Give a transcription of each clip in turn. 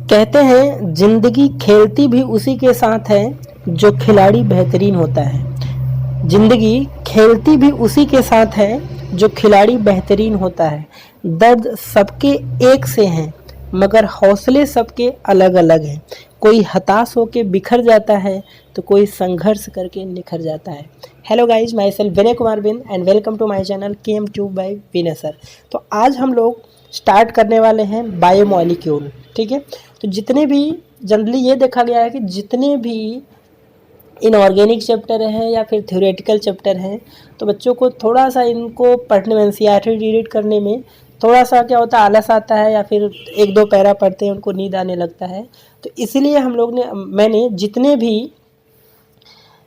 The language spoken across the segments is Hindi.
कहते हैं जिंदगी खेलती भी उसी के साथ है जो खिलाड़ी बेहतरीन होता है। जिंदगी खेलती भी उसी के साथ है जो खिलाड़ी बेहतरीन होता है। दर्द सबके एक से हैं मगर हौसले सबके अलग अलग हैं। कोई हताश होकर बिखर जाता है तो कोई संघर्ष करके निखर जाता है। Hello guys, my self Vinay Kumar Bin and welcome to my channel Chem Tube by Vinay sir. तो आज हम लोग स्टार्ट करने वाले हैं बायोमॉलिक्यूल। ठीक है, तो जितने भी जनरली ये देखा गया है कि जितने भी इनऑर्गेनिक चैप्टर हैं या फिर थ्योरेटिकल चैप्टर हैं तो बच्चों को थोड़ा सा इनको पढ़ने में एनसीईआरटी रीड करने में थोड़ा सा क्या होता है, आलस आता है या फिर एक दो पैरा पढ़ते हैं उनको नींद आने लगता है। तो इसीलिए मैंने जितने भी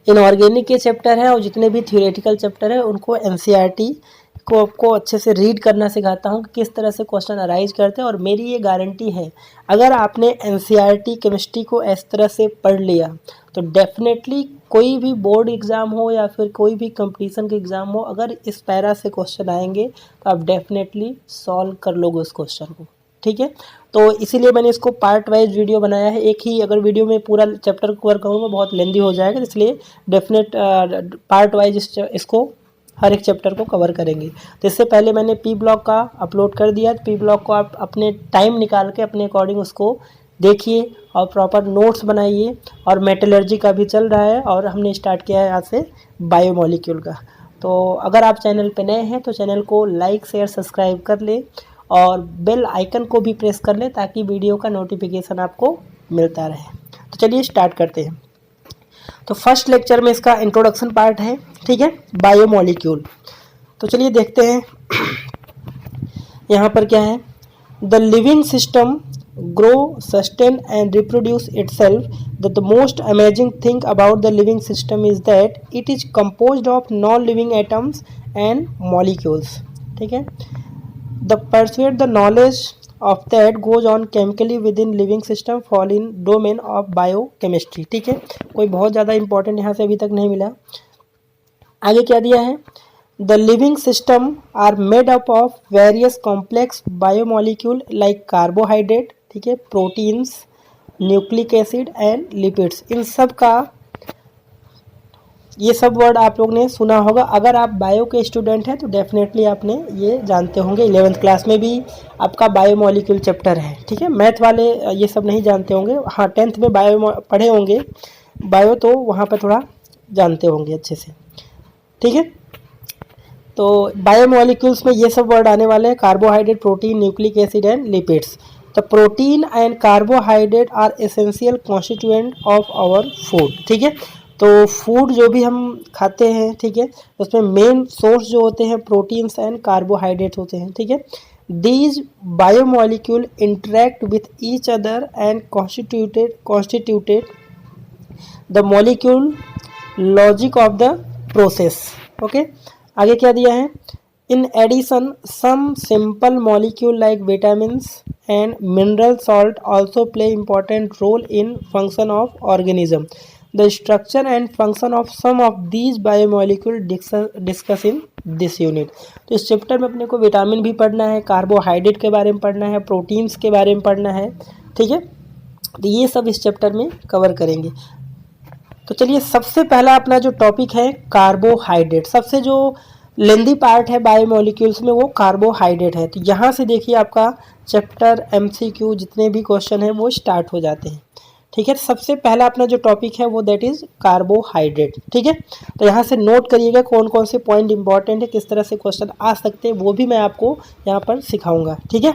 इनऑर्गेनिक के चैप्टर हैं और जितने भी थ्योरेटिकल चैप्टर हैं उनको एनसीईआरटी को आपको अच्छे से रीड करना सिखाता हूँ कि किस तरह से क्वेश्चन अराइज करते हैं। और मेरी ये गारंटी है, अगर आपने एनसीईआरटी केमिस्ट्री को इस तरह से पढ़ लिया तो डेफिनेटली कोई भी बोर्ड एग्ज़ाम हो या फिर कोई भी कंपटीशन के एग्ज़ाम हो, अगर इस पैरा से क्वेश्चन आएंगे तो आप डेफिनेटली सॉल्व कर लोगे उस क्वेश्चन को। ठीक है, तो इसीलिए मैंने इसको पार्ट वाइज वीडियो बनाया है। एक ही अगर वीडियो में पूरा चैप्टर कवर करूँगा बहुत लेंदी हो जाएगा, इसलिए डेफिनेट पार्ट वाइज इसको हर एक चैप्टर को कवर करेंगे। तो इससे पहले मैंने पी ब्लॉक का अपलोड कर दिया। पी ब्लॉक को आप अपने टाइम निकाल के अपने अकॉर्डिंग उसको देखिए और प्रॉपर नोट्स बनाइए। और मेटलर्जी का भी चल रहा है और हमने स्टार्ट किया है आज से बायोमॉलिक्यूल का। तो अगर आप चैनल पे नए हैं तो चैनल को लाइक शेयर सब्सक्राइब कर ले और बेल आइकन को भी प्रेस कर ले ताकि वीडियो का नोटिफिकेशन आपको मिलता रहे। तो चलिए स्टार्ट करते हैं। तो फर्स्ट लेक्चर में इसका इंट्रोडक्शन पार्ट है। ठीक है, बायोमॉलिक्यूल। तो चलिए देखते हैं यहाँ पर क्या है। The living system grow sustain and reproduce itself. The most amazing thing about the living system is that it is composed of non living atoms and molecules. ठीक है, the pursuit the knowledge of that goes on chemically within living system fall in domain of biochemistry। ठीक है, कोई बहुत ज़्यादा इंपॉर्टेंट यहाँ से अभी तक नहीं मिला। आगे क्या दिया है, the living system are made up of various complex biomolecule like carbohydrate, ठीक है, proteins, nucleic acid and lipids. इन सब का ये सब वर्ड आप लोग ने सुना होगा। अगर आप बायो के स्टूडेंट हैं तो डेफिनेटली आपने ये जानते होंगे। 11th क्लास में भी आपका बायोमॉलिक्यूल चैप्टर है। ठीक है, मैथ वाले ये सब नहीं जानते होंगे। हाँ, 10th में बायो पढ़े होंगे बायो, तो वहाँ पर थोड़ा जानते होंगे अच्छे से। ठीक है, तो बायोमॉलिक्यूल्स में ये सब वर्ड आने वाले हैं, carbohydrate, protein, nucleic acid and lipids. The protein and carbohydrate are essential constituent of our food. ठीक है, तो फूड जो भी हम खाते हैं, ठीक है, उसमें मेन सोर्स जो होते हैं प्रोटीन्स एंड कार्बोहाइड्रेट होते हैं। ठीक है, these biomolecule interact with each other and constituted the molecule logic of the process. Okay, आगे क्या दिया है, in addition some simple molecule like vitamins and mineral salt also play important role in function of organism. The structure and function of some of these biomolecule discuss in this unit। तो इस चैप्टर में अपने को विटामिन भी पढ़ना है, कार्बोहाइड्रेट के बारे में पढ़ना है, प्रोटीन्स के बारे में पढ़ना है। ठीक है, तो ये सब इस चैप्टर में कवर करेंगे। तो चलिए, सबसे पहला अपना जो टॉपिक है कार्बोहाइड्रेट। सबसे जो लेंदी पार्ट है बायोमॉलिक्यूल्स में वो कार्बोहाइड्रेट है। तो यहाँ से देखिए आपका चैप्टर MCQ जितने भी क्वेश्चन है वो स्टार्ट हो जाते हैं। ठीक है, सबसे पहला अपना जो टॉपिक है वो दैट इज कार्बोहाइड्रेट। ठीक है, तो यहाँ से नोट करिएगा कौन कौन से पॉइंट इंपॉर्टेंट है, किस तरह से क्वेश्चन आ सकते हैं, वो भी मैं आपको यहाँ पर सिखाऊंगा। ठीक है,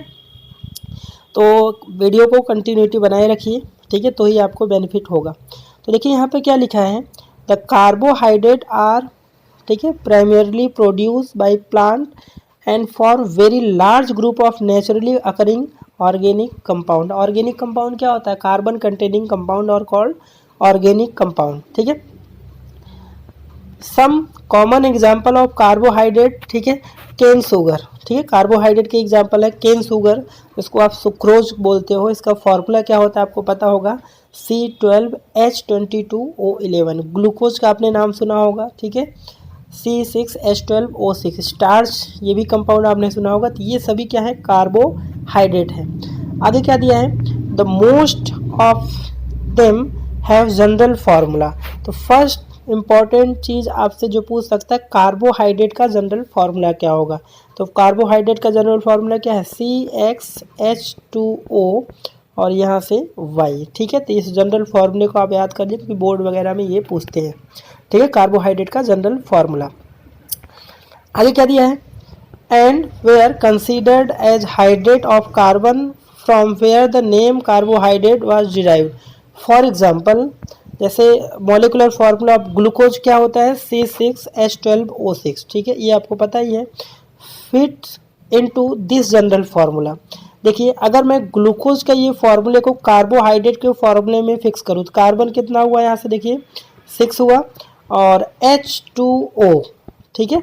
तो वीडियो को कंटिन्यूटी बनाए रखिए। ठीक है, तो ही आपको बेनिफिट होगा। तो देखिए यहाँ पे क्या लिखा है, द कार्बोहाइड्रेट आर, ठीक है, primarily produce by plant and for very large group of naturally occurring organic compound. Organic compound क्या होता है, carbon containing compound are called organic compound. ठीक है, some common example of carbohydrate, ठीक है, केन शुगर। ठीक है, कार्बोहाइड्रेट के एग्जांपल है केन शुगर, इसको आप सुक्रोज बोलते हो। इसका फॉर्मूला क्या होता है आपको पता होगा, C12H22O11। ग्लूकोज का आपने नाम सुना होगा। ठीक है, C6H12O6। स्टार्च ये भी कंपाउंड आपने सुना होगा। तो ये सभी क्या है, कार्बोहाइड्रेट है। आगे क्या दिया है, the most of them have general formula. तो फर्स्ट इम्पॉर्टेंट चीज़ आपसे जो पूछ सकता है, कार्बोहाइड्रेट का जनरल फार्मूला क्या होगा। तो कार्बोहाइड्रेट का जनरल फार्मूला क्या है, CxH2O और यहाँ से Y। ठीक है, तो इस जनरल फार्मूले को आप याद कर लीजिए क्योंकि बोर्ड वगैरह में ये पूछते हैं। ठीक है, कार्बोहाइड्रेट का जनरल फार्मूला। आगे क्या दिया है, and were considered as hydrate of carbon from where the name carbohydrate was derived. For example, जैसे मॉलिकुलर फार्मूला ऑफ ग्लूकोज क्या होता है, C6H12O6। ठीक है, ये आपको पता ही है। Fits into this general formula. देखिए, अगर मैं ग्लूकोज का ये फार्मूले को कार्बोहाइड्रेट के फार्मूले में फिक्स करूँ तो कार्बन कितना हुआ, यहाँ से देखिए 6 हुआ और H2O, ठीक है,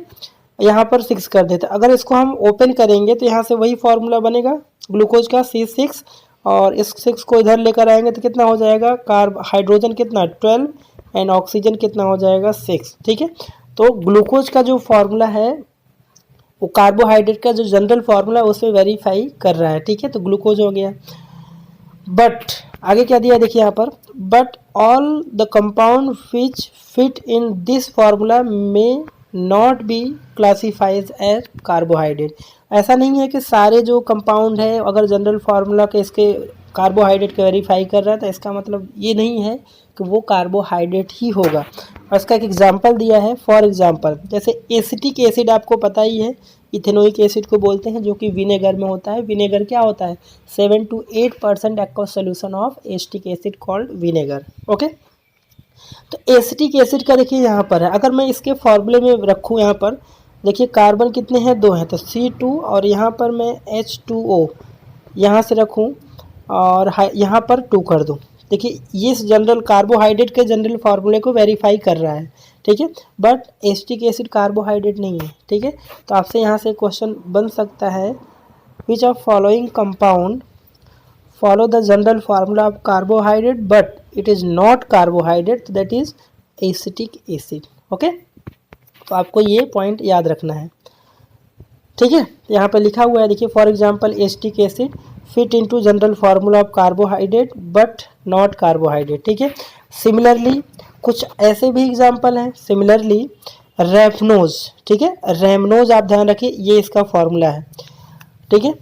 यहाँ पर 6 कर देते। अगर इसको हम ओपन करेंगे तो यहाँ से वही फार्मूला बनेगा ग्लूकोज का, C6, और इस 6 को इधर लेकर आएंगे तो कितना हो जाएगा, हाइड्रोजन कितना 12 एंड ऑक्सीजन कितना हो जाएगा 6। ठीक है, तो ग्लूकोज का जो फार्मूला है वो कार्बोहाइड्रेट का जो जनरल फार्मूला है उसमें वेरीफाई कर रहा है। ठीक है, तो ग्लूकोज हो गया। बट आगे क्या दिया देखिए यहाँ पर, but all the compound which fit in this formula में not be classifies as carbohydrate. ऐसा नहीं है कि सारे जो कंपाउंड है अगर जनरल फार्मूला के इसके कार्बोहाइड्रेट के वेरीफाई कर रहा है तो इसका मतलब ये नहीं है कि वो कार्बोहाइड्रेट ही होगा। और इसका एक एग्जांपल दिया है। फॉर एग्जांपल, जैसे एसिटिक एसिड आपको पता ही है, इथेनोइक एसिड को बोलते हैं, जो कि विनेगर में होता है। विनेगर क्या होता है, 7 to 8% aqueous solution of acetic acid called vinegar. Okay, तो एसिटिक एसिड का देखिए यहाँ पर है, अगर मैं इसके फॉर्मूले में रखूँ, यहाँ पर देखिए कार्बन कितने हैं, 2 हैं, तो C2 और यहाँ पर मैं H2O यहाँ से रखूँ और यहाँ पर 2 कर दूँ। देखिए ये जनरल कार्बोहाइड्रेट के जनरल फार्मूले को वेरीफाई कर रहा है। ठीक है, बट एसिटिक एसिड कार्बोहाइड्रेट नहीं है। ठीक है, तो आपसे यहाँ से क्वेश्चन बन सकता है, which of following compound follow the general formula of carbohydrate but it is not carbohydrate, that is acetic acid। Okay, तो आपको ये पॉइंट याद रखना है। ठीक है, यहाँ पे लिखा हुआ है देखिए, for example acetic acid fit into general formula of carbohydrate but not carbohydrate. ठीक है, सिमिलरली कुछ ऐसे भी एग्जांपल हैं। सिमिलरली रेफनोज, ठीक है, रेमनोज आप ध्यान रखिए, ये इसका फार्मूला है। ठीक है,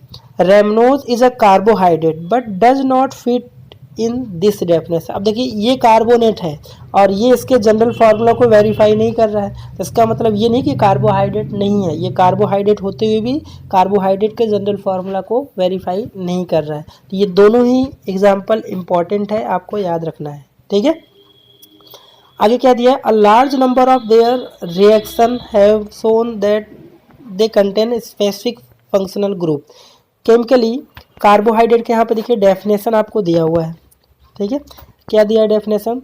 rhamnose is a carbohydrate but does not fit in this definition. अब देखिए ये कार्बोनेट है और ये इसके जनरल फार्मूला को वेरीफाई नहीं कर रहा है, तो इसका मतलब ये नहीं कि कार्बोहाइड्रेट नहीं है, ये कार्बोहाइड्रेट होते हुए भी कार्बोहाइड्रेट के जनरल फार्मूला को वेरीफाई नहीं कर रहा है। तो ये दोनों ही एग्जाम्पल इम्पॉर्टेंट है, आपको याद रखना है। ठीक है, आगे क्या दिया है, a large number of their reaction have shown that they contain specific functional group. Chemically carbohydrate के यहाँ पे देखिए डेफिनेशन आपको दिया हुआ है। ठीक है, क्या दिया है definition,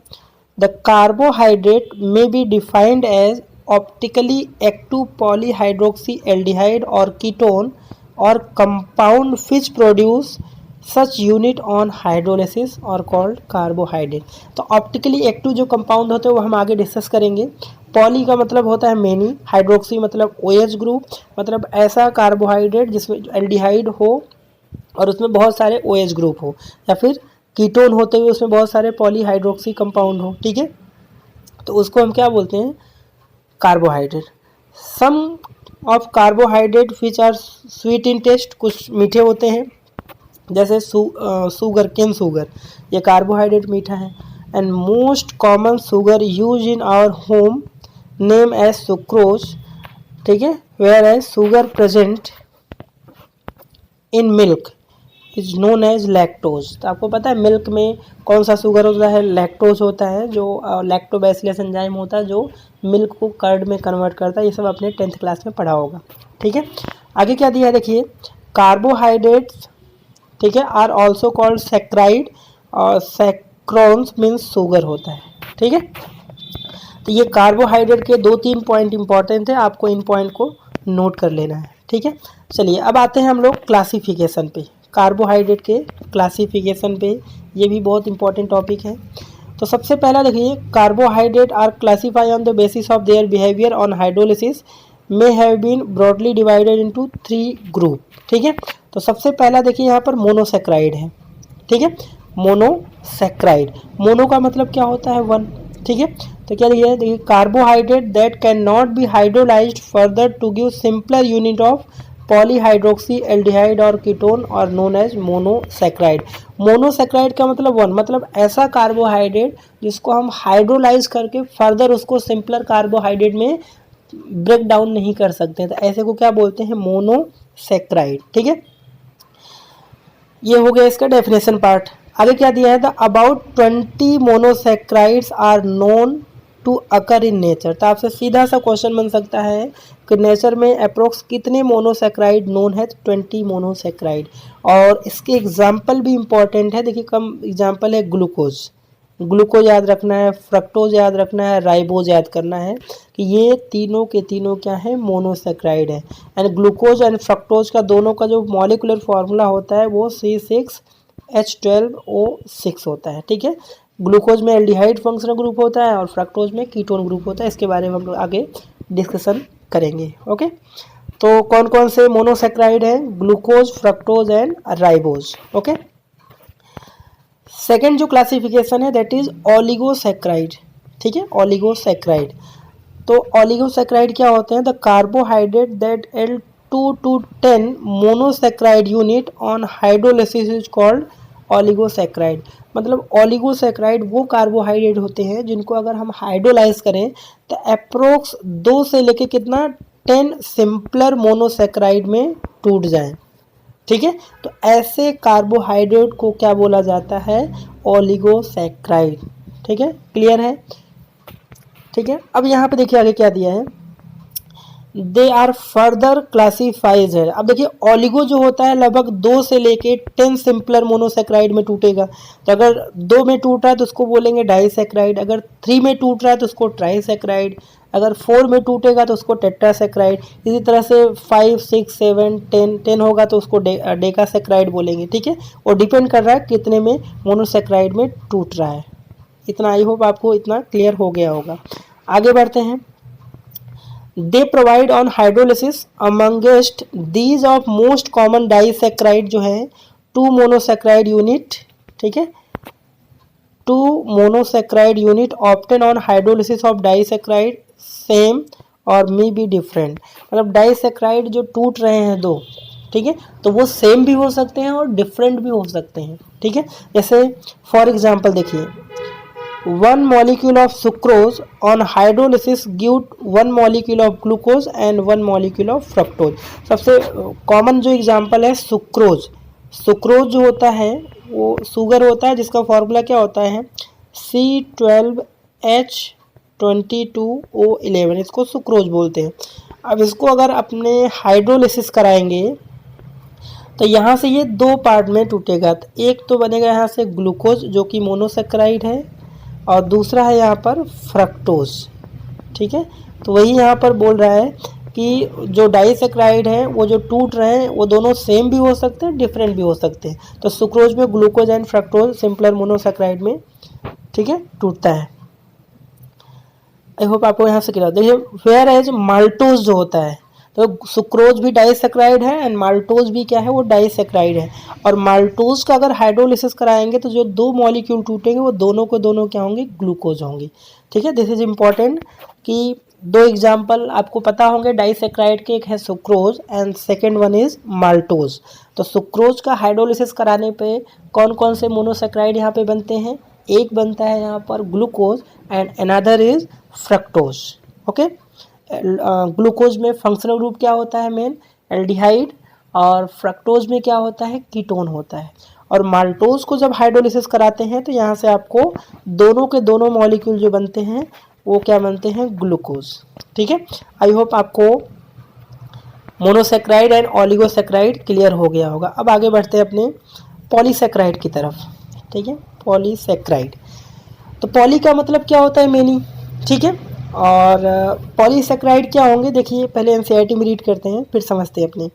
the carbohydrate may be defined as optically active polyhydroxy aldehyde or ketone or compound which produce such unit on hydrolysis are called carbohydrate. तो ऑप्टिकली एक्टिव जो कंपाउंड होते हैं वो हम आगे डिस्कस करेंगे। पॉली का मतलब होता है मेनी, हाइड्रोक्सी मतलब OH ग्रुप, मतलब ऐसा कार्बोहाइड्रेट जिसमें एल्डिहाइड हो और उसमें बहुत सारे OH ग्रुप हो, या फिर कीटोन होते हुए उसमें बहुत सारे पॉलीहाइड्रोक्सी कंपाउंड हो। ठीक है, तो उसको हम क्या बोलते हैं, carbohydrate. Some of carbohydrate which are sweet in taste, कुछ मीठे होते हैं, जैसे शुगर, केन शुगर, ये कार्बोहाइड्रेट मीठा है। And most common sugar use in our home name as sucrose. ठीक है, whereas sugar present in milk is known as lactose. तो आपको पता है मिल्क में कौन सा शुगर होता है, लैक्टोज होता है, जो लैक्टोबैसिलस एंजाइम होता है जो मिल्क को कर्ड में कन्वर्ट करता है। ये सब आपने 10th क्लास में पढ़ा होगा। ठीक है, आगे क्या दिया है देखिए, कार्बोहाइड्रेट्स, ठीक है, आर ऑल्सो कॉल्ड सैक्राइड और सैक्रोन्स मीन्स शुगर होता है। ठीक है, तो ये कार्बोहाइड्रेट के 2-3 पॉइंट इंपॉर्टेंट है, आपको इन पॉइंट को नोट कर लेना है। ठीक है, चलिए अब आते हैं हम लोग क्लासिफिकेशन पे, कार्बोहाइड्रेट के क्लासिफिकेशन पे। ये भी बहुत इंपॉर्टेंट टॉपिक है। तो सबसे पहला देखिए, carbohydrate are classify on the basis of their behaviour on hydrolysis may have been broadly divided into 3 group. ठीक है, तो सबसे पहला देखिए यहाँ पर मोनोसैक्राइड है। ठीक है, मोनोसेक्राइड। मोनो का मतलब क्या होता है, वन, ठीक है। तो क्या लिया है, देखिए carbohydrate that can not be hydrolysed further to give simpler unit of polyhydroxy aldehyde or ketone are known as monosaccharide. Monosaccharide का मतलब वन, मतलब ऐसा कार्बोहाइड्रेट जिसको हम हाइड्रोलाइज करके फर्दर उसको सिंपलर कार्बोहाइड्रेट में ब्रेक डाउन नहीं कर सकते, तो ऐसे को क्या बोलते हैं, मोनोसेक्राइड, ठीक है। ये हो गया इसका डेफिनेशन पार्ट। आगे क्या दिया है, the about 20 monosaccharides are known to occur in nature. तो आपसे सीधा सा क्वेश्चन बन सकता है कि नेचर में अप्रोक्स कितने मोनोसेक्राइड नोन है, 20 मोनोसेक्राइड। और इसके एग्जाम्पल भी इंपॉर्टेंट है, देखिए कम एग्जाम्पल है ग्लूकोज, ग्लूकोज याद रखना है, फ्रक्टोज याद रखना है, राइबोज याद करना है कि ये तीनों के तीनों क्या है, मोनोसेक्राइड है। एंड ग्लूकोज एंड फ्रक्टोज का दोनों का जो मॉलिकुलर फार्मूला होता है वो C6H12O6 होता है, ठीक है। ग्लूकोज में एल्डिहाइड फंक्शनल ग्रुप होता है और फ्रक्टोज में कीटोन ग्रुप होता है। इसके बारे में हम लोग आगे डिस्कशन करेंगे, ओके। तो कौन कौन से मोनोसेक्राइड हैं, glucose, fructose and ribose, okay. Second जो क्लासिफिकेशन है दैट इज ओलिगोसेक्राइड, ठीक है, ओलिगोसेक्राइड। तो ओलिगोसेक्राइड क्या होते हैं, the carbohydrate that L2 to 10 monosaccharide unit on hydrolysis is called oligosaccharide. मतलब ओलिगोसेक्राइड वो कार्बोहाइड्रेट होते हैं जिनको अगर हम हाइड्रोलाइज करें तो अप्रोक्स 2 से लेके कितना 10 सिंपलर मोनोसेक्राइड में टूट जाएं, ठीक है। तो ऐसे कार्बोहाइड्रेट को क्या बोला जाता है, ओलिगोसेक्राइड, ठीक है, क्लियर है, ठीक है। अब यहाँ पे देखिए आगे क्या दिया है, दे आर फर्दर क्लासीफाइज है। अब देखिए ओलिगो जो होता है लगभग 2 से लेके 10 सिंपलर मोनोसेक्राइड में टूटेगा। तो अगर 2 में टूट रहा है तो उसको बोलेंगे डाइसेक्राइड, अगर 3 में टूट रहा है तो उसको ट्राइसेक्राइड, अगर 4 में टूटेगा तो उसको टेट्रासेक्राइड, इसी तरह से 5, 6, 7, 10 होगा तो उसको डेकासेक्राइड बोलेंगे, ठीक है। और डिपेंड कर रहा है कितने में मोनोसेक्राइड में टूट रहा है। इतना आई होप आपको इतना क्लियर हो गया होगा। आगे बढ़ते हैं। They provide on hydrolysis amongst these of most common disaccharide जो है 2 मोनोसेक्राइड यूनिट, ठीक है, 2 monosaccharide unit obtain on hydrolysis of disaccharide same or may be different. मतलब डाइसेक्राइड जो टूट रहे हैं 2, ठीक है, तो वो सेम भी हो सकते हैं और डिफरेंट भी हो सकते हैं, ठीक है। जैसे फॉर एग्जांपल देखिए 1 molecule of sucrose on hydrolysis give 1 molecule of glucose and 1 molecule of fructose। सबसे कॉमन जो एग्जांपल है सुक्रोज। सुक्रोज जो होता है वो शुगर होता है जिसका फॉर्मूला क्या होता है, C12H22O11, इसको सुक्रोज बोलते हैं। अब इसको अगर अपने हाइड्रोलिसिस कराएंगे तो यहाँ से ये 2 पार्ट में टूटेगा। तो एक तो बनेगा यहाँ से ग्लूकोज जो कि मोनोसेक्राइड है और दूसरा है यहाँ पर फ्रक्टोज, ठीक है। तो वही यहाँ पर बोल रहा है कि जो डाइसेक्राइड है वो जो टूट रहे हैं वो दोनों सेम भी हो सकते हैं, डिफरेंट भी हो सकते हैं। तो सुक्रोज में glucose and fructose simpler monosaccharide में, ठीक है, टूटता है। आई होप आपको यहाँ से क्लियर। देखिए वेयर एज माल्टोज जो होता है, तो सुक्रोज भी डाइसेक्राइड है एंड माल्टोज भी क्या है, वो डाइसेक्राइड है। और माल्टोज का अगर हाइड्रोलिसिस कराएंगे तो जो 2 मॉलिक्यूल टूटेंगे वो दोनों को दोनों क्या होंगे, ग्लूकोज होंगे, ठीक है। दिस इज इम्पॉर्टेंट कि 2 एग्जाम्पल आपको पता होंगे डाइसेक्राइड के, एक है sucrose and second one is maltose. तो सुक्रोज का हाइड्रोलिसिस कराने पे कौन कौन से मोनोसेक्राइड यहाँ पे बनते हैं, एक बनता है यहाँ पर glucose and another is fructose, okay. Glucose में फंक्शनल ग्रुप क्या होता है, मेन एल्डिहाइड, और फ्रक्टोज में क्या होता है, कीटोन होता है। और माल्टोज को जब हाइड्रोलिसिस कराते हैं तो यहाँ से आपको दोनों के दोनों मॉलिक्यूल जो बनते हैं वो क्या बनते हैं, ग्लूकोज, ठीक है। आई होप आपको मोनोसेक्राइड एंड ओलिगोसेक्राइड क्लियर हो गया होगा। अब आगे बढ़ते हैं अपने पॉलीसेक्राइड की तरफ, ठीक है, पॉलीसेक्राइड। तो पॉली का मतलब क्या होता है, मेनी, ठीक है। और पॉलीसेक्राइड क्या होंगे, देखिए पहले एनसीईआरटी में रीड करते हैं फिर समझते हैं अपने।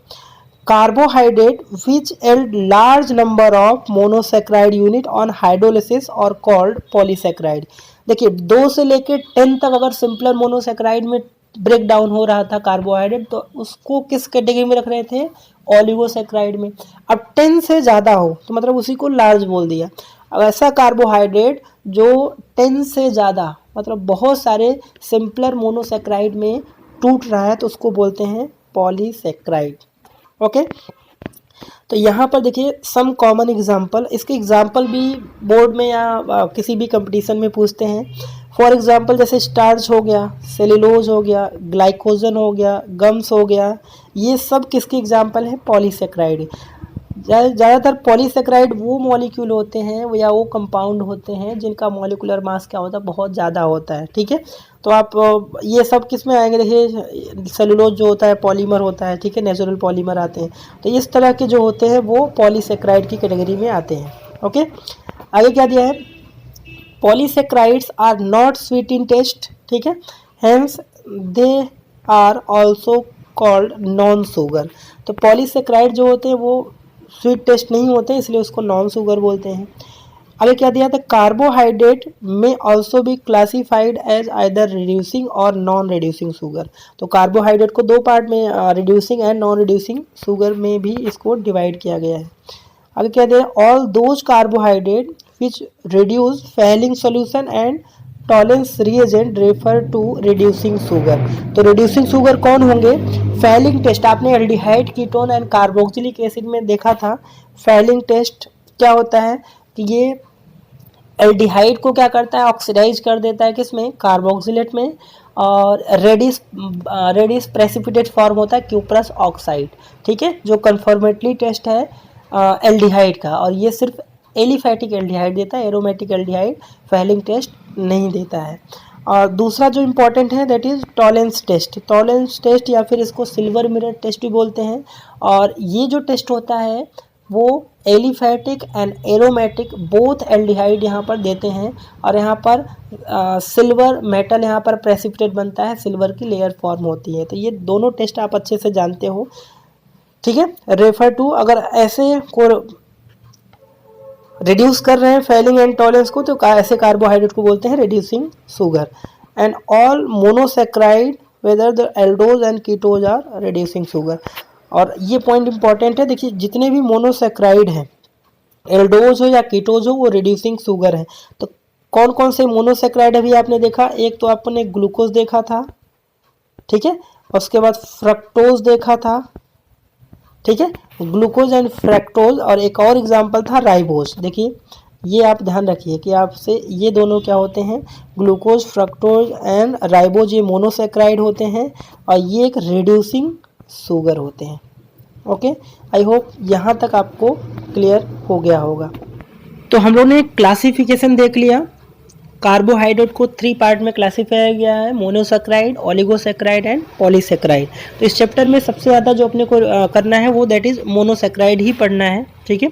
Carbohydrate which yield large number of monosaccharide unit on hydrolysis are called polysaccharide. देखिए 2 से लेके 10 तक अगर सिंपलर मोनोसेक्राइड में ब्रेक डाउन हो रहा था कार्बोहाइड्रेट तो उसको किस कैटेगरी में रख रहे थे, ओलिगोसेक्राइड में। अब 10 से ज़्यादा हो तो मतलब उसी को लार्ज बोल दिया। ऐसा कार्बोहाइड्रेट जो 10 से ज़्यादा मतलब बहुत सारे सिंपलर मोनोसेक्राइड में टूट रहा है तो उसको बोलते हैं पॉलीसेक्राइड। ओके, तो यहाँ पर देखिए सम कॉमन एग्जाम्पल, इसके एग्जाम्पल भी बोर्ड में या किसी भी कंपटीशन में पूछते हैं। फॉर एग्जाम्पल जैसे स्टार्च हो गया, सेल्यूलोज हो गया, ग्लाइकोजन हो गया, गम्स हो गया, ये सब किसके एग्जाम्पल हैं? पॉलीसेक्राइड। ज़्यादातर पॉलीसेक्राइड वो मॉलिक्यूल होते हैं या वो कंपाउंड होते हैं जिनका मॉलिकुलर मास क्या होता है? बहुत ज़्यादा होता है। ठीक है, तो आप ये सब किस में आएंगे? देखिए सेलुलोज जो होता है पॉलीमर होता है, ठीक है, नेचुरल पॉलीमर आते हैं, तो इस तरह के जो होते हैं वो पॉलीसेक्राइड की कैटेगरी में आते हैं। ओके, आगे क्या दिया है? Polysaccharides are not sweet in taste, ठीक है, hence they are also called non sugar. तो पॉलीसेक्राइड जो होते हैं वो स्वीट टेस्ट नहीं होते इसलिए उसको नॉन शुगर बोलते हैं। आगे क्या दिया था? कार्बोहाइड्रेट में ऑल्सो भी क्लासिफाइड एज आइदर रिड्यूसिंग और नॉन रिड्यूसिंग शुगर। तो कार्बोहाइड्रेट को दो पार्ट में reducing and non reducing sugar में भी इसको डिवाइड किया गया है। आगे क्या दिया? All those carbohydrate which reduce Fehling solution and Tollens reagent refer to reducing sugar. तो रिड्यूसिंग शुगर कौन होंगे? फेलिंग टेस्ट, आपने aldehyde, ketone and carboxylic acid में देखा था। फेलिंग टेस्ट क्या होता है कि ये एल्डिहाइड को क्या करता है? ऑक्सीडाइज कर देता है किसमें? कार्बोक्सिलेट में, और रेडिस प्रेसिपिटेट फॉर्म होता है क्यूप्रस ऑक्साइड। ठीक है, जो कन्फर्मेटली टेस्ट है एल्डिहाइड का, और ये सिर्फ एलिफैटिक एल्डिहाइड देता है, एरोमेटिक एल्डिहाइड फेलिंग टेस्ट नहीं देता है। और दूसरा जो इम्पॉर्टेंट है that is Tollens test. Tollens test या फिर इसको सिल्वर मिरर टेस्ट भी बोलते हैं, और ये जो टेस्ट होता है वो aliphatic and aromatic both aldehyde यहाँ पर देते हैं, और यहाँ पर सिल्वर मेटल यहाँ पर प्रेसिपिटेट बनता है, सिल्वर की लेयर फॉर्म होती है। तो ये दोनों टेस्ट आप अच्छे से जानते हो। ठीक है, रेफर टू, अगर ऐसे को रिड्यूस कर रहे हैं फेलिंग एंड टॉलेंस को तो ऐसे कार्बोहाइड्रेट को बोलते हैं reducing sugar. And all monosaccharide whether the aldose and ketose are reducing sugar. और ये पॉइंट इंपॉर्टेंट है, देखिए जितने भी मोनोसेक्राइड हैं, एल्डोज हो या कीटोज हो, वो रिड्यूसिंग शुगर है। तो कौन कौन से मोनोसेक्राइड अभी आपने देखा? एक तो आपने ग्लूकोज देखा था, ठीक है, उसके बाद फ्रक्टोज देखा था, ठीक है, ग्लूकोज एंड फ्रक्टोज, और एक और एग्जांपल था राइबोज। देखिए ये आप ध्यान रखिए कि आपसे ये दोनों क्या होते हैं? ग्लूकोज, फ्रक्टोज एंड राइबोज, ये मोनोसेक्राइड होते हैं, और ये एक रिड्यूसिंग शुगर होते हैं। ओके, आई होप यहाँ तक आपको क्लियर हो गया होगा। तो हम लोगों ने क्लासिफिकेशन देख लिया। कार्बोहाइड्रेट को 3 पार्ट में क्लासिफाई किया है, मोनोसेक्राइड, ओलिगोसेक्राइड एंड पॉलीसेक्राइड। तो इस चैप्टर में सबसे ज़्यादा जो अपने को करना है वो दैट इज़ मोनोसेक्राइड ही पढ़ना है। ठीक है,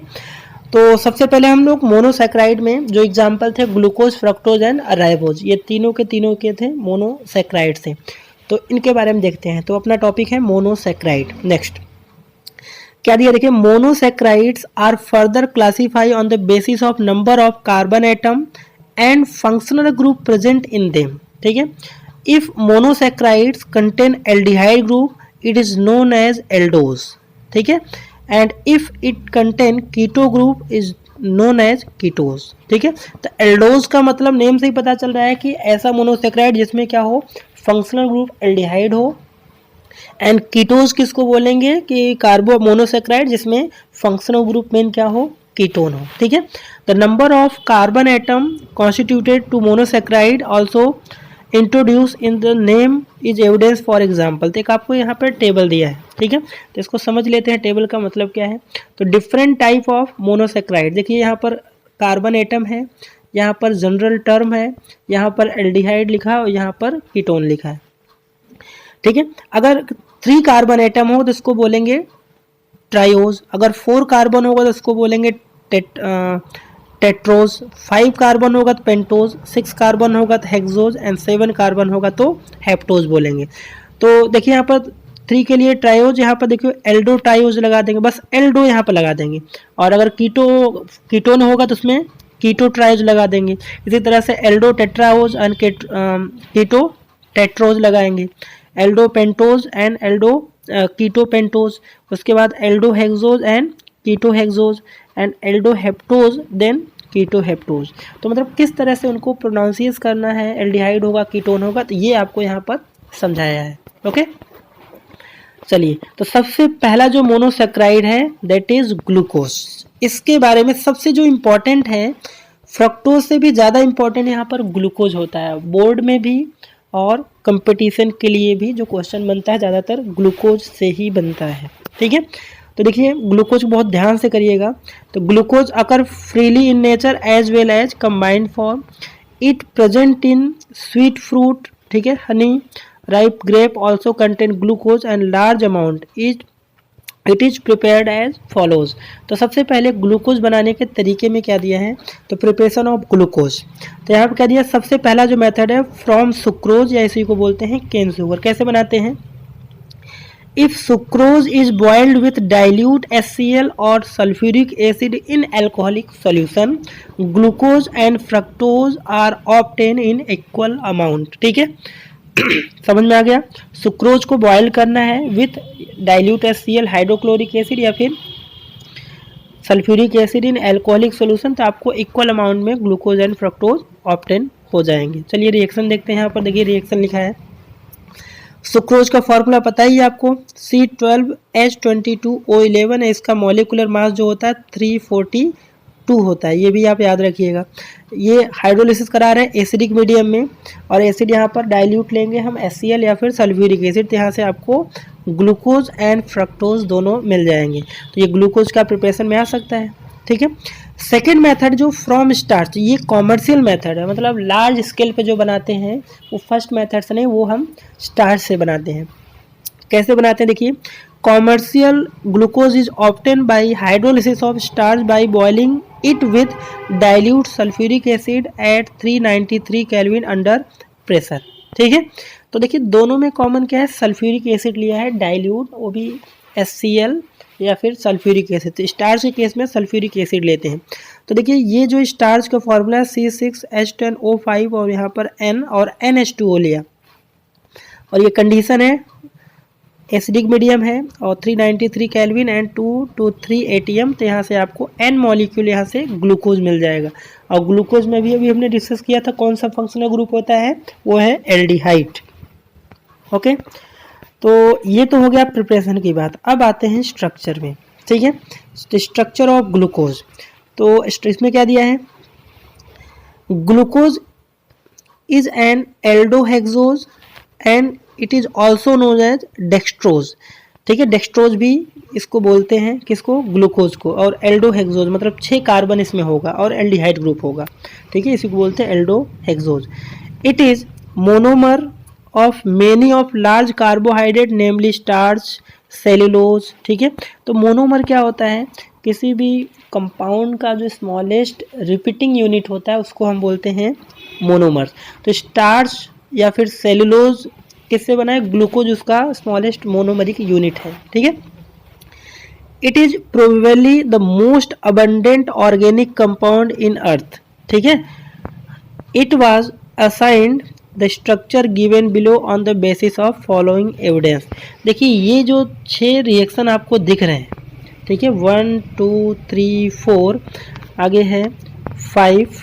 तो सबसे पहले हम लोग मोनोसेक्राइड में जो एग्जाम्पल थे ग्लूकोज, फ्रक्टोज एंड राइबोज, ये तीनों के थे मोनोसेक्राइड से, तो इनके बारे में देखते हैं। तो अपना टॉपिक है मोनोसेक्राइड। नेक्स्ट क्या दिया? देखिए, monosaccharides are further classify on the basis of number of carbon atom and functional group present in them. ठीक है, if monosaccharides contain aldehyde group it is known as aldose. ठीक है, and if it contain keto group is known as ketose. ठीक है, तो एल्डोज का मतलब नेम से ही पता चल रहा है कि ऐसा मोनोसेक्राइड जिसमें क्या हो? फंक्शनल ग्रुप एल्डिहाइड हो। एंड कीटोज किसको बोलेंगे? कि कार्बो मोनोसेक्राइड जिसमें फंक्शनल ग्रुप मेन क्या हो? कीटोन हो। ठीक है, the number of carbon atom constituted to monosaccharide also introduce in the name is evidence for example. तो एक आपको यहाँ पर टेबल दिया है, ठीक है, तो इसको समझ लेते हैं टेबल का मतलब क्या है। तो डिफरेंट टाइप ऑफ मोनोसेक्राइड, देखिए यहाँ पर कार्बन एटम है, यहाँ पर जनरल टर्म है, यहाँ पर एल्डिहाइड लिखा है और यहाँ पर कीटोन लिखा है। ठीक है, अगर 3 कार्बन एटम हो तो इसको बोलेंगे ट्रायोज, अगर 4 कार्बन होगा तो इसको बोलेंगे टेट्रोज, 5 कार्बन होगा तो पेंटोज, 6 कार्बन होगा तो हेक्सोज एंड 7 कार्बन होगा तो हेप्टोज बोलेंगे। तो देखिए यहाँ पर 3 के लिए ट्रायोज, यहाँ पर देखिए एल्डो ट्रायोज लगा देंगे, बस एल्डो यहाँ पर लगा देंगे। और अगर कीटोन होगा तो उसमें कीटो ट्रायोज लगा देंगे। इसी तरह से aldo tetraose and keto tetrose लगाएंगे, aldo pentose and aldo keto pentose, उसके बाद aldo hexose and keto hexose and aldo heptose, then ketoheptose. तो मतलब किस तरह से उनको प्रोनाउंसिएट करना है, एल्डिहाइड होगा, कीटोन होगा, तो ये आपको यहाँ पर समझाया है। ओके, चलिए, तो सबसे पहला जो मोनोसेक्राइड है दैट इज ग्लूकोज। इसके बारे में सबसे जो इम्पोर्टेंट है, फ्रक्टोज से भी ज़्यादा इम्पोर्टेंट यहाँ पर ग्लूकोज होता है। बोर्ड में भी और कंपटीशन के लिए भी जो क्वेश्चन बनता है ज़्यादातर ग्लूकोज से ही बनता है। ठीक है, तो देखिए ग्लूकोज को बहुत ध्यान से करिएगा। तो glucose occur freely in nature as well as combined form, it present in sweet fruit, ठीक है, honey, ripe grape also contain glucose and large amount, it is prepared as follows. तो सबसे पहले ग्लूकोज बनाने के तरीके में क्या दिया है, तो प्रिपरेशन ऑफ ग्लूकोज। तो यहाँ पर क्या दिया, सबसे पहला जो मेथड है फ्रॉम सुक्रोज, या इसी को बोलते हैं केन शुगर। कैसे बनाते हैं, if sucrose is boiled with dilute HCl और sulphuric acid in alcoholic solution, glucose and fructose are obtain in equal amount. ठीक है, समझ में आ गया। सुक्रोज को बॉयल करना है with dilute HCl, hydrochloric acid या फिर sulphuric acid in alcoholic solution, तो आपको इक्वल अमाउंट में ग्लूकोज एंड फ्रक्टोज ऑब्टेन हो जाएंगे। चलिए रिएक्शन देखते हैं। यहाँ पर देखिए रिएक्शन लिखा है, सुक्रोज का फॉर्मूला पता ही है आपको, C12H22O11 है। इसका मॉलिकुलर मास जो होता है 342 होता है, ये भी आप याद रखिएगा। ये हाइड्रोलिसिस करा रहे हैं एसिडिक मीडियम में, और एसिड यहाँ पर डाइल्यूट लेंगे हम HCl या फिर सल्फ्यूरिक एसिड, तो यहाँ से आपको ग्लूकोज एंड फ्रक्टोज दोनों मिल जाएंगे। तो ये ग्लूकोज का प्रिपरेशन में आ सकता है। ठीक है, सेकेंड मेथड जो फ्रॉम स्टार्च, ये कॉमर्शियल मेथड है, मतलब लार्ज स्केल पे जो बनाते हैं वो फर्स्ट मेथड से नहीं, वो हम स्टार्च से बनाते हैं। कैसे बनाते हैं देखिए, commercial glucose is obtain by hydrolysis of starch by boiling it with dilute sulphuric acid at 393 kelvin under pressure. ठीक है, तो देखिए दोनों में कॉमन क्या है, सल्फ्यूरिक एसिड लिया है डाइल्यूट, वो भी HCl या फिर सल्फ्यूरिक एसिड। तो स्टार्च के केस में सल्फ्यूरिक एसिड लेते हैं। तो देखिए ये जो स्टार्च का फॉर्मूला है C6H10O5 और यहाँ पर N और NH2O लिया, और ये कंडीशन है एसिडिक मीडियम है और 393 केल्विन एंड 2 to 3 ATM। तो यहाँ से आपको N मॉलिक्यूल यहाँ से ग्लूकोज मिल जाएगा। और ग्लूकोज में भी अभी हमने डिस्कस किया था कौन सा फंक्शनल ग्रुप होता है, वो है एल्डिहाइड। ओके, तो ये तो हो गया प्रिपरेशन की बात। अब आते हैं स्ट्रक्चर में। ठीक है, स्ट्रक्चर ऑफ ग्लूकोज, तो इसमें क्या दिया है, glucose is an aldohexose and it is also known as dextrose. ठीक है, डेक्सट्रोज भी इसको बोलते हैं, किसको, ग्लूकोज को। और एल्डोहेक्सोज मतलब 6 कार्बन इसमें होगा और एल्डिहाइड ग्रुप होगा। ठीक है, इसी को बोलते हैं aldohexose. It is monomer of many of large carbohydrate namely starch, cellulose. ठीक है, तो मोनोमर क्या होता है, किसी भी कंपाउंड का जो स्मॉलेस्ट रिपीटिंग यूनिट होता है उसको हम बोलते हैं मोनोमर। तो स्टार्च या फिर सेलुलोज किससे बना है, ग्लूकोज उसका स्मॉलेस्ट मोनोमरिक यूनिट है। ठीक है, it is probably the most abundant organic compound in earth. ठीक है, it was assigned the structure given below on the basis of following evidence. देखिए ये जो 6 रिएक्शन आपको दिख रहे हैं, ठीक है, 1 2 3 4, आगे है 5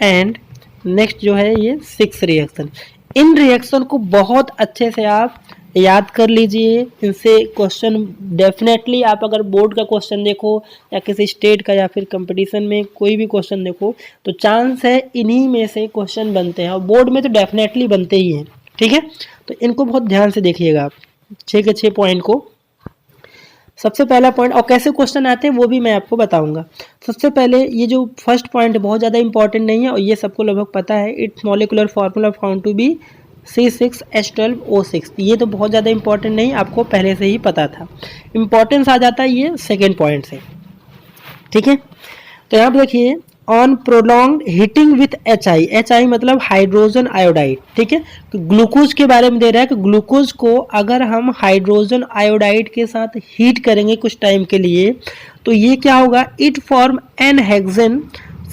एंड नेक्स्ट जो है ये 6 रिएक्शन। इन रिएक्शन को बहुत अच्छे से आप याद कर लीजिए। इनसे क्वेश्चन डेफिनेटली, आप अगर बोर्ड का क्वेश्चन देखो या किसी स्टेट का या फिर कंपटीशन में कोई भी क्वेश्चन देखो, तो चांस है इन्हीं में से क्वेश्चन बनते हैं, और बोर्ड में तो डेफिनेटली बनते ही हैं। ठीक है, तो इनको बहुत ध्यान से देखिएगा आप 6 के 6 पॉइंट को। सबसे पहला पॉइंट, और कैसे क्वेश्चन आते हैं वो भी मैं आपको बताऊंगा। सबसे पहले ये जो फर्स्ट पॉइंट है बहुत ज़्यादा इंपॉर्टेंट नहीं है और ये सबको लगभग पता है। Its molecular formula found to be C6H12O6। ये तो बहुत ज़्यादा इंपॉर्टेंट नहीं, आपको पहले से ही पता था। इंपॉर्टेंस आ जाता है ये सेकेंड पॉइंट से। ठीक है, तो यहाँ पर देखिए, on prolonged heating with HI मतलब हाइड्रोजन आयोडाइड। ठीक है, तो ग्लूकोज के बारे में दे रहा है कि ग्लूकोज को अगर हम हाइड्रोजन आयोडाइड के साथ हीट करेंगे कुछ टाइम के लिए, तो ये क्या होगा, it form n hexane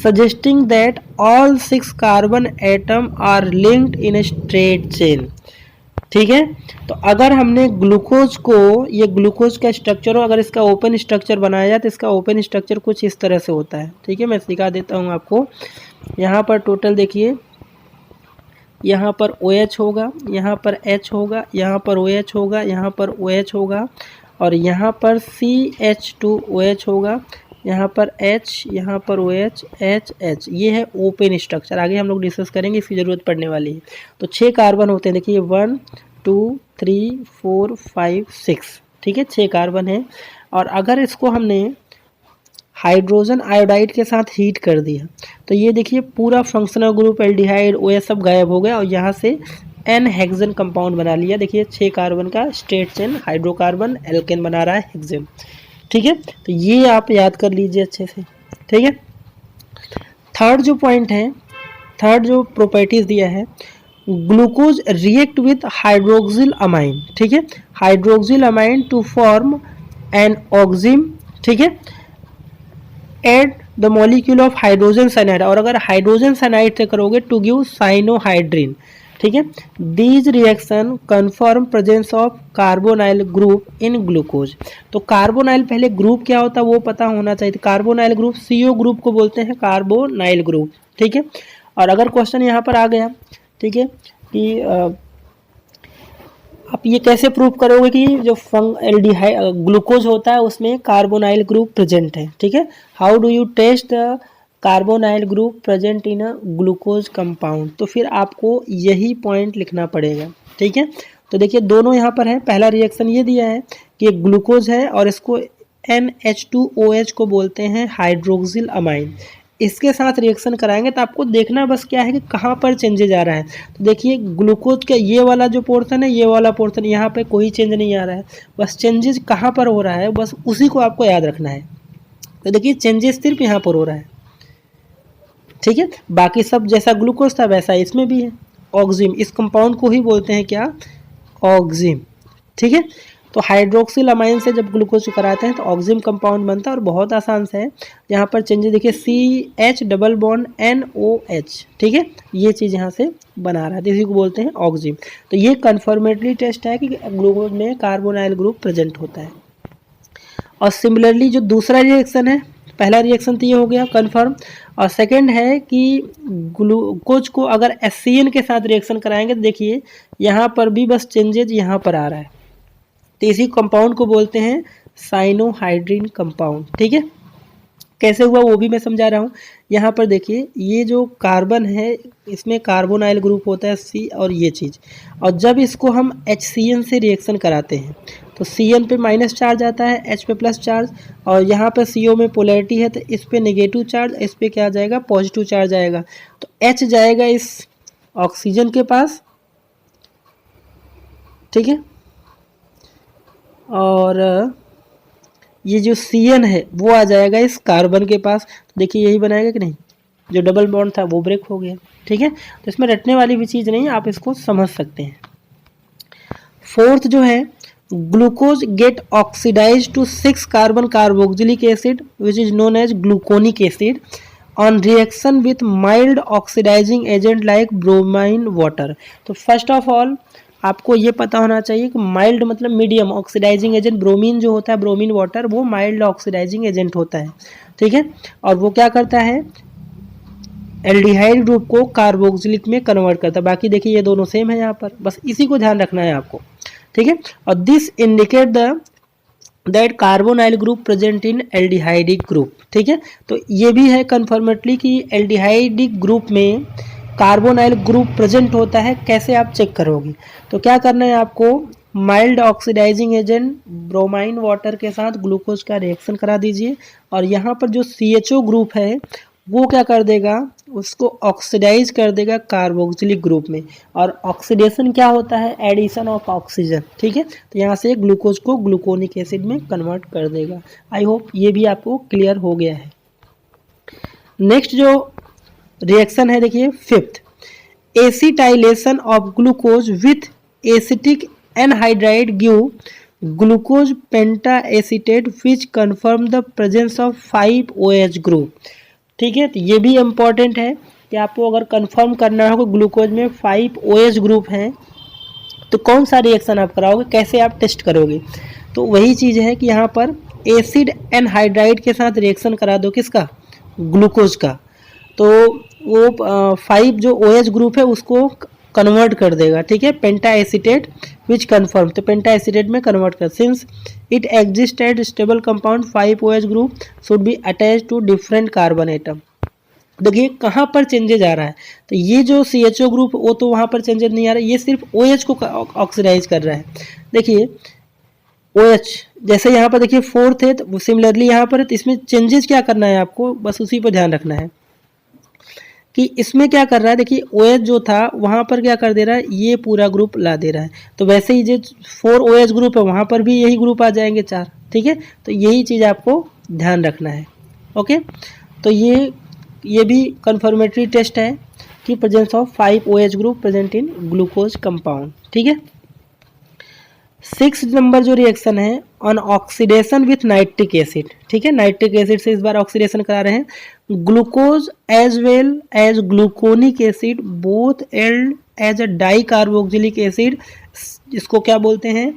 suggesting that all 6 carbon atom are linked in a straight chain। ठीक है। तो अगर हमने ग्लूकोज को, ये ग्लूकोज का स्ट्रक्चर हो, अगर इसका ओपन स्ट्रक्चर बनाया जाए तो इसका ओपन स्ट्रक्चर कुछ इस तरह से होता है। ठीक है, मैं सिखा देता हूँ आपको। यहाँ पर टोटल देखिए, यहाँ पर OH होगा, यहाँ पर H होगा, यहाँ पर OH होगा, यहाँ पर OH होगा, और यहाँ पर CH2OH होगा, यहाँ पर H, यहाँ पर OH, H। ये है ओपन स्ट्रक्चर। आगे हम लोग डिस्कस करेंगे, इसकी ज़रूरत पड़ने वाली है। तो 6 कार्बन होते हैं, देखिए 1 2 3 4 5 6। ठीक है, 6 कार्बन है। और अगर इसको हमने हाइड्रोजन आयोडाइड के साथ हीट कर दिया तो ये देखिए पूरा फंक्शनल ग्रुप एल्डिहाइड OH सब गायब हो गया, और यहाँ से एन हेक्सेन कंपाउंड बना लिया। देखिए 6 कार्बन का स्ट्रेट चेन हाइड्रोकार्बन एल्केन बना रहा है, हेक्सेन। ठीक है, तो ये आप याद कर लीजिए अच्छे से। ठीक है, थर्ड जो पॉइंट है, थर्ड जो प्रॉपर्टीज दिया है, glucose react with hydroxyl amine. ठीक है, hydroxyl amine to form an oxime. ठीक है, add the molecule of hydrogen cyanide, और अगर हाइड्रोजन साइनाइड से करोगे टू गिव साइनोहाइड्रिन। ठीक है, these reaction confirm presence of carbonyl group in glucose. तो कार्बोनाइल पहले ग्रुप क्या होता है वो पता होना चाहिए। कार्बोनाइल ग्रुप CO ग्रुप को बोलते हैं कार्बोनाइल ग्रुप। ठीक है, और अगर क्वेश्चन यहाँ पर आ गया, ठीक है, कि आप ये कैसे प्रूव करोगे कि जो एल्डिहाइड ग्लूकोज होता है उसमें कार्बोनाइल ग्रुप प्रेजेंट है। ठीक है, how do you test the carbonyl group present in a glucose compound. तो फिर आपको यही पॉइंट लिखना पड़ेगा। ठीक है, तो देखिए दोनों यहाँ पर है। पहला रिएक्शन ये दिया है कि एक ग्लूकोज है और इसको NH2OH को बोलते हैं हाइड्रोक्सिल अमाइन। इसके साथ रिएक्शन कराएंगे तो आपको देखना बस क्या है कि कहाँ पर चेंजेज आ रहा है। तो देखिए ग्लूकोज का ये वाला जो पोर्शन है, ये वाला पोर्शन, यहाँ पे कोई चेंज नहीं आ रहा है, बस चेंजेस कहाँ पर हो रहा है बस उसी को आपको याद रखना है। तो देखिए चेंजेस सिर्फ यहाँ पर हो रहा है। ठीक है, बाकी सब जैसा ग्लूकोज था वैसा इसमें भी है, ऑक्सिम। इस कंपाउंड को ही बोलते हैं क्या, ऑक्सिम। ठीक है, तो हाइड्रोक्सिल अमाइन से जब ग्लूकोज को कराते हैं तो ऑक्सिम कंपाउंड बनता है, और बहुत आसान से है। यहाँ पर चेंजेस देखिए CH डबल बॉन्ड NOH। ठीक है, ये चीज़ यहाँ से बना रहा है, इसी को बोलते हैं ऑक्सिम। तो ये कन्फर्मेटरी टेस्ट है कि ग्लूकोज में कार्बोनाइल ग्रुप प्रेजेंट होता है। और सिमिलरली जो दूसरा रिएक्शन है, पहला रिएक्शन तो ये हो गया कन्फर्म, और सेकंड है कि ग्लूकोज को अगर HCN के साथ रिएक्शन कराएंगे तो देखिए यहाँ पर भी बस चेंजेज यहाँ पर आ रहा है, तो इसी कंपाउंड को बोलते हैं साइनोहाइड्रिन कंपाउंड। ठीक है, कैसे हुआ वो भी मैं समझा रहा हूँ। यहाँ पर देखिए ये जो कार्बन है इसमें कार्बोनाइल ग्रुप होता है C, और ये चीज़, और जब इसको हम HCN से रिएक्शन कराते हैं तो CN पे माइनस चार्ज आता है, H पे प्लस चार्ज, और यहाँ पर CO में पोलैरिटी है तो इस पे नेगेटिव चार्ज, इस पे क्या जाएगा, पॉजिटिव चार्ज आएगा। तो H जाएगा इस ऑक्सीजन के पास। ठीक है, और ये जो CN है वो आ जाएगा इस कार्बन के पास। तो देखिए यही बनाएगा कि नहीं, जो डबल बॉन्ड था वो ब्रेक हो गया। ठीक है, तो इसमें रटने वाली भी चीज़ नहीं है, आप इसको समझ सकते हैं। फोर्थ जो है, glucose get oxidise to 6 carbon carboxylic acid which is known as gluconic acid on reaction with mild oxidising agent like bromine water. तो फर्स्ट ऑफ ऑल आपको ये पता होना चाहिए कि माइल्ड मतलब मीडियम ऑक्सीडाइजिंग एजेंट, ब्रोमीन जो होता है, ब्रोमीन वाटर, वो माइल्ड ऑक्सीडाइजिंग एजेंट होता है। ठीक है, और वो क्या करता है, एल्डिहाइड ग्रुप को कार्बोक्सिलिक में कन्वर्ट करता है। बाकी देखिए ये दोनों सेम है यहाँ पर, बस इसी को ध्यान रखना है आपको। ठीक है, और this indicate the that carbonyl group present in aldehydic group. ठीक है, तो ये भी है कन्फर्मेटली कि एल्डिहाइडिक ग्रुप में कार्बोनाइल ग्रुप प्रेजेंट होता है। कैसे आप चेक करोगे, तो क्या करना है आपको, mild oxidising agent bromine water के साथ ग्लूकोज का रिएक्शन करा दीजिए, और यहाँ पर जो CHO ग्रुप है वो क्या कर देगा, उसको ऑक्सीडाइज कर देगा कार्बोक्सिलिक ग्रुप में। और ऑक्सीडेशन क्या होता है, एडिशन ऑफ ऑक्सीजन। ठीक है, तो यहाँ से ग्लूकोज को ग्लूकोनिक एसिड में कन्वर्ट कर देगा। आई होप ये भी आपको क्लियर हो गया है। नेक्स्ट जो रिएक्शन है देखिए fifth, acetylation of glucose with acetic anhydride give glucose penta acetate which confirm the presence of 5 OH group. ठीक है, तो ये भी इम्पॉर्टेंट है कि आपको अगर कंफर्म करना हो कि ग्लूकोज में 5 OH ग्रुप हैं तो कौन सा रिएक्शन आप कराओगे, कैसे आप टेस्ट करोगे। तो वही चीज़ है कि यहाँ पर एसिड एनहाइड्राइड के साथ रिएक्शन करा दो, किसका, ग्लूकोज का, तो वो 5 जो OH ग्रुप है उसको कन्वर्ट कर देगा, ठीक है, पेंटा एसीटेट विच कन्फर्म, तो पेंटा एसीटेट में कन्वर्ट कर, since it exist at stable compound 5 OH group should be attach to different carbon atom. देखिए कहाँ पर चेंजेज आ रहा है, तो ये जो CHO ग्रुप वो तो वहाँ पर चेंजेज नहीं आ रहा है, ये सिर्फ OH को ऑक्सीडाइज कर रहा है। देखिए OH जैसे यहाँ पर देखिए 4th है, तो सिमिलरली यहाँ पर है, तो इसमें चेंजेस क्या करना है आपको, बस उसी पर ध्यान रखना है कि इसमें क्या कर रहा है। देखिए OH जो था वहाँ पर क्या कर दे रहा है, ये पूरा ग्रुप ला दे रहा है, तो वैसे ही जो 4 OH ग्रुप है वहाँ पर भी यही ग्रुप आ जाएंगे 4, ठीक है, तो यही चीज़ आपको ध्यान रखना है। ओके, तो ये भी कंफर्मेटरी टेस्ट है कि presence of 5 OH group present in glucose compound, ठीक है। 6 नंबर जो रिएक्शन है on oxidation with nitric acid, ठीक है, नाइट्रिक एसिड से इस बार ऑक्सीडेशन करा रहे हैं, glucose as well as gluconic acid both yield as a di carboxylic acid, इसको क्या बोलते हैं,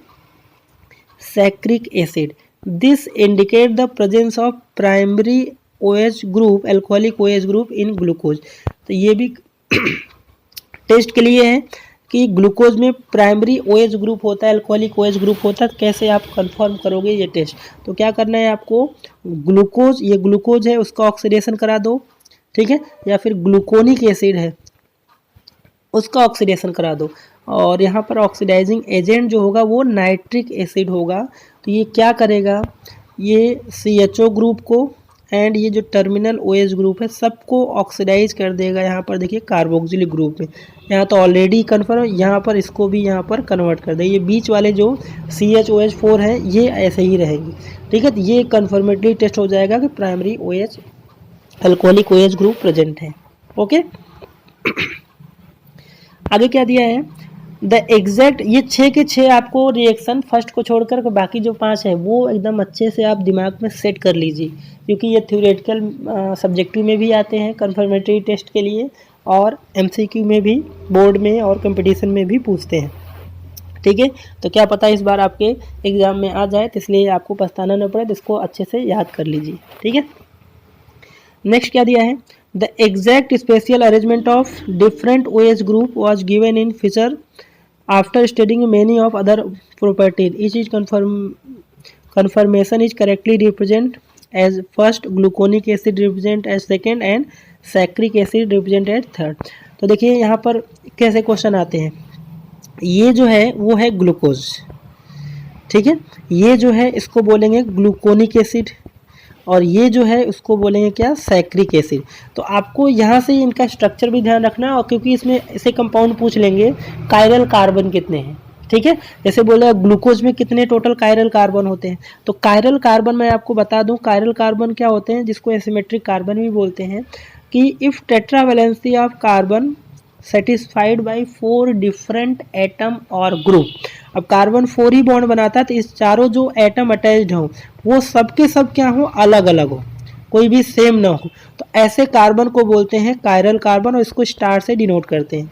saccharic acid. This indicate the presence of primary OH group, alcoholic OH group in glucose. तो ये भी टेस्ट के लिए है कि ग्लूकोज में प्राइमरी OH ग्रुप होता है, एल्कोहलिक OH ग्रुप होता है, तो कैसे आप कंफर्म करोगे ये टेस्ट। तो क्या करना है आपको, ग्लूकोज, ये ग्लूकोज है उसका ऑक्सीडेशन करा दो, ठीक है, या फिर ग्लूकोनिक एसिड है उसका ऑक्सीडेशन करा दो, और यहाँ पर ऑक्सीडाइजिंग एजेंट जो होगा वो नाइट्रिक एसिड होगा। तो ये क्या करेगा, ये CHO ग्रुप को एंड ये जो टर्मिनल OH ग्रुप है सबको ऑक्सीडाइज कर देगा। यहाँ पर देखिए कार्बोक्सिलिक ग्रुप में, यहाँ तो ऑलरेडी कन्फर्म, यहाँ पर इसको भी यहाँ पर कन्वर्ट कर देगा। ये बीच वाले जो CHOH4 है ये ऐसे ही रहेंगी, ठीक है, तो ये कन्फर्मेटरी टेस्ट हो जाएगा कि primary OH alcoholic OH group present है। ओके, आगे क्या दिया है, द एग्जैक्ट, ये 6 के 6 आपको रिएक्शन फर्स्ट को छोड़कर बाकी जो 5 है वो एकदम अच्छे से आप दिमाग में सेट कर लीजिए, क्योंकि ये थ्योरेटिकल सब्जेक्टिव में भी आते हैं कंफर्मेटरी टेस्ट के लिए, और MCQ में भी, बोर्ड में और कंपटीशन में भी पूछते हैं, ठीक है। तो क्या पता इस बार आपके एग्जाम में आ जाए, तो इसलिए आपको पछताना न पड़े, तो इसको अच्छे से याद कर लीजिए, ठीक है। नेक्स्ट क्या दिया है, the exact spatial arrangement of different OH group was given in Fischer after studying many of other properties, each is confirmation is correctly represent as first, gluconic acid represent as second and saccharic acid represent as third। तो देखिए यहाँ पर कैसे क्वेश्चन आते हैं, ये जो है वो है ग्लूकोज, ठीक है, ये जो है इसको बोलेंगे ग्लूकोनिक एसिड, और ये जो है उसको बोलेंगे क्या, सैक्रिक एसिड। तो आपको यहाँ से इनका स्ट्रक्चर भी ध्यान रखना है, और क्योंकि इसमें ऐसे कंपाउंड पूछ लेंगे कायरल कार्बन कितने हैं, ठीक है, जैसे बोला ग्लूकोज में कितने टोटल कायरल कार्बन होते हैं, तो कायरल कार्बन मैं आपको बता दूं, कायरल कार्बन क्या होते हैं, जिसको एसिमेट्रिक कार्बन भी बोलते हैं, कि if tetravalency of carbon satisfied by 4 different atom और ग्रुप, अब कार्बन 4 ही बॉन्ड बनाता है, तो इस चारों जो एटम अटैच्ड हो वो सबके सब क्या हो, अलग अलग हो, कोई भी सेम ना हो, तो ऐसे कार्बन को बोलते हैं कायरल कार्बन, और इसको स्टार से डिनोट करते हैं।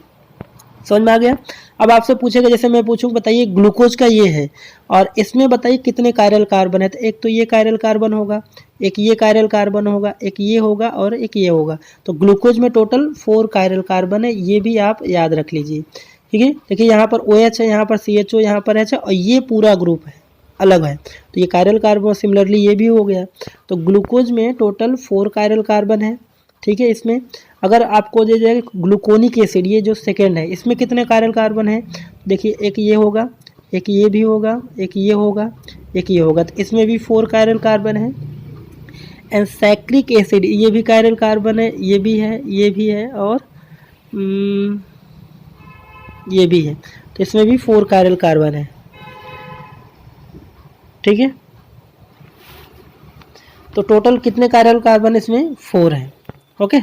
समझ में आ गया। अब आपसे पूछेगा, जैसे मैं पूछूं बताइए ग्लूकोज का ये है और इसमें बताइए कितने कायरल कार्बन है, तो एक तो ये कायरल कार्बन होगा, एक ये कायरल कार्बन होगा, एक ये होगा और एक ये होगा, तो ग्लूकोज में टोटल 4 कायरल कार्बन है, ये भी आप याद रख लीजिए, ठीक है। देखिए यहाँ पर OH है, यहाँ पर CHO, यहाँ पर H है, और ये पूरा ग्रुप है अलग है, तो ये कायरल कार्बन, सिमिलरली ये भी हो गया, तो ग्लूकोज में टोटल 4 कायरल कार्बन है, ठीक है। इसमें अगर आपको दे जाए ग्लूकोनिक एसिड, ये जो सेकेंड है, इसमें कितने कायरल कार्बन है, देखिए एक ये होगा, एक ये भी होगा, एक ये होगा, एक ये होगा, तो इसमें भी 4 कायरल कार्बन है। एंड सैक्रिक एसिड, ये भी कायरल कार्बन है, ये भी है, ये भी है, और ये भी है, तो इसमें भी 4 कायरल कार्बन है, ठीक है। तो टोटल कितने कायरल कार्बन इसमें 4 है। ओके,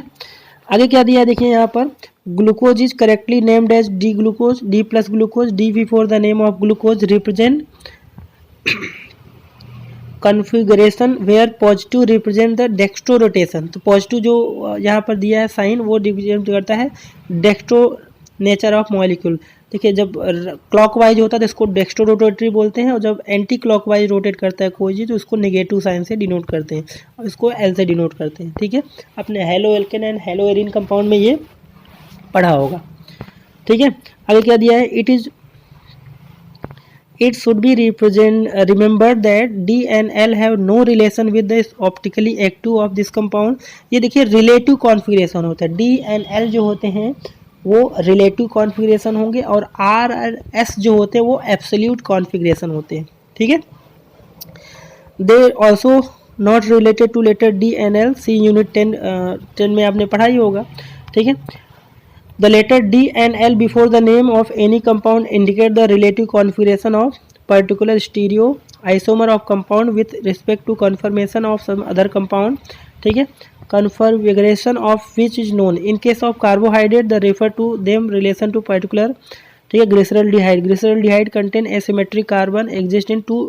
आगे क्या दिया है देखिए यहाँ पर, glucose is correctly named as D glucose, D plus glucose, D before the name of glucose represent configuration where positive represent the dextro rotation. तो पॉजिटिव जो यहाँ पर दिया है साइन वो रिप्रेजेंट करता है डेक्स्ट्रो नेचर ऑफ मॉलिक्यूल, देखिए जब क्लॉकवाइज होता है तो इसको डेक्स्ट्रो रोटेटरी बोलते हैं, और जब एंटी क्लॉकवाइज रोटेट करता है कोई चीज़ तो उसको नेगेटिव साइन से डिनोट करते हैं, और इसको एल से डिनोट करते हैं। ठीक है, अपने halo alkane and hello Erin compound में ये पढ़ा होगा। ठीक है, आगे क्या दिया है, it should be remembered that D and L have no relation with the optically active of this compound। ये देखिए रिलेटिव कॉन्फ़िगरेशन होता है, D and L जो होते हैं वो रिलेटिव कॉन्फ़िगरेशन होंगे, और R और S जो होते हैं वो एब्सोल्यूट कॉन्फ़िगरेशन होते हैं। ठीक है, they also not related to letter D and L, see unit 10 में आपने पढ़ा ही होगा। ठीक है, the letter D and L before the name of any compound indicate the relative configuration of particular stereo isomer of compound with respect to conformation of some other compound। ठीक है, configuration of which is known in case of carbohydrate the refer to them relation to particular। ठीक है, glyceraldehyde contain asymmetric carbon exist in two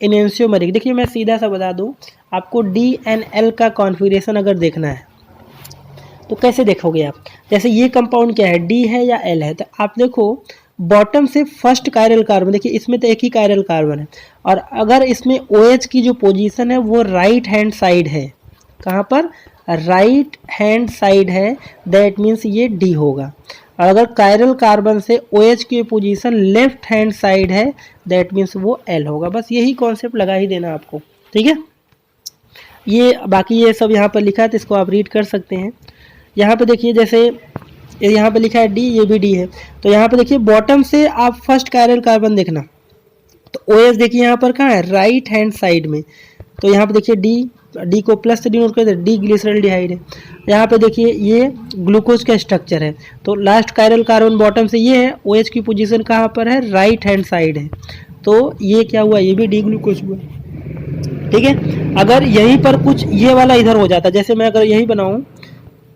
enantiomeric। देखिए मैं सीधा सा बता दूं आपको, D and L का कॉन्फ़िगरेशन अगर देखना है तो कैसे देखोगे आप, जैसे ये कंपाउंड क्या है, डी है या एल है, तो आप देखो बॉटम से फर्स्ट कायरल कार्बन, देखिए इसमें तो एक ही कायरल कार्बन है, और अगर इसमें OH की जो पोजीशन है वो राइट हैंड साइड है, कहाँ पर, राइट हैंड साइड है, दैट मीन्स ये डी होगा। और अगर कायरल कार्बन से OH की पोजीशन लेफ्ट हैंड साइड है, दैट मीन्स वो एल होगा। बस यही कॉन्सेप्ट लगा ही देना आपको। ठीक है, ये बाकी ये सब यहाँ पर लिखा है तो इसको आप रीड कर सकते हैं। यहाँ पे देखिए जैसे यहाँ पे लिखा है डी, ये भी डी है, तो यहाँ पे देखिए बॉटम से आप फर्स्ट कायरल कार्बन देखना, तो OH देखिए यहाँ पर कहाँ है, राइट हैंड साइड में, तो यहाँ पे देखिए डी को प्लस से डिनोट करते हैं, डी ग्लिसरल्डिहाइड है। यहाँ पे देखिए ये ग्लूकोज का स्ट्रक्चर है, तो लास्ट कायरल कार्बन बॉटम से ये है, OH की पोजीशन कहाँ पर है, राइट हैंड साइड है, तो ये क्या हुआ, ये भी डी ग्लूकोज हुआ। ठीक है, अगर यहीं पर कुछ ये वाला इधर हो जाता, जैसे मैं अगर यही बनाऊँ,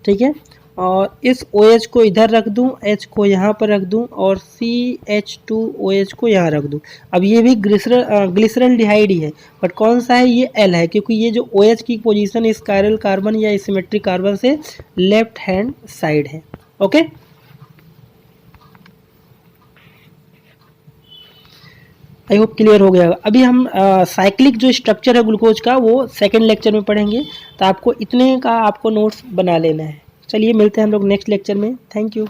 ठीक है, और इस OH को इधर रख दूं, H को यहाँ पर रख दूं, और CH2OH को यहाँ रख दूं, अब ये भी ग्लिसरल्डिहाइड ही है, बट कौन सा है, ये L है, क्योंकि ये जो OH की पोजीशन इस कायरल कार्बन या सिमेट्रिक कार्बन से लेफ्ट हैंड साइड है। ओके, आई होप क्लियर हो गया। अभी हम साइक्लिक जो स्ट्रक्चर है ग्लूकोज का वो सेकंड लेक्चर में पढ़ेंगे, तो आपको इतने का आपको नोट्स बना लेना है। चलिए मिलते हैं हम लोग नेक्स्ट लेक्चर में। Thank you.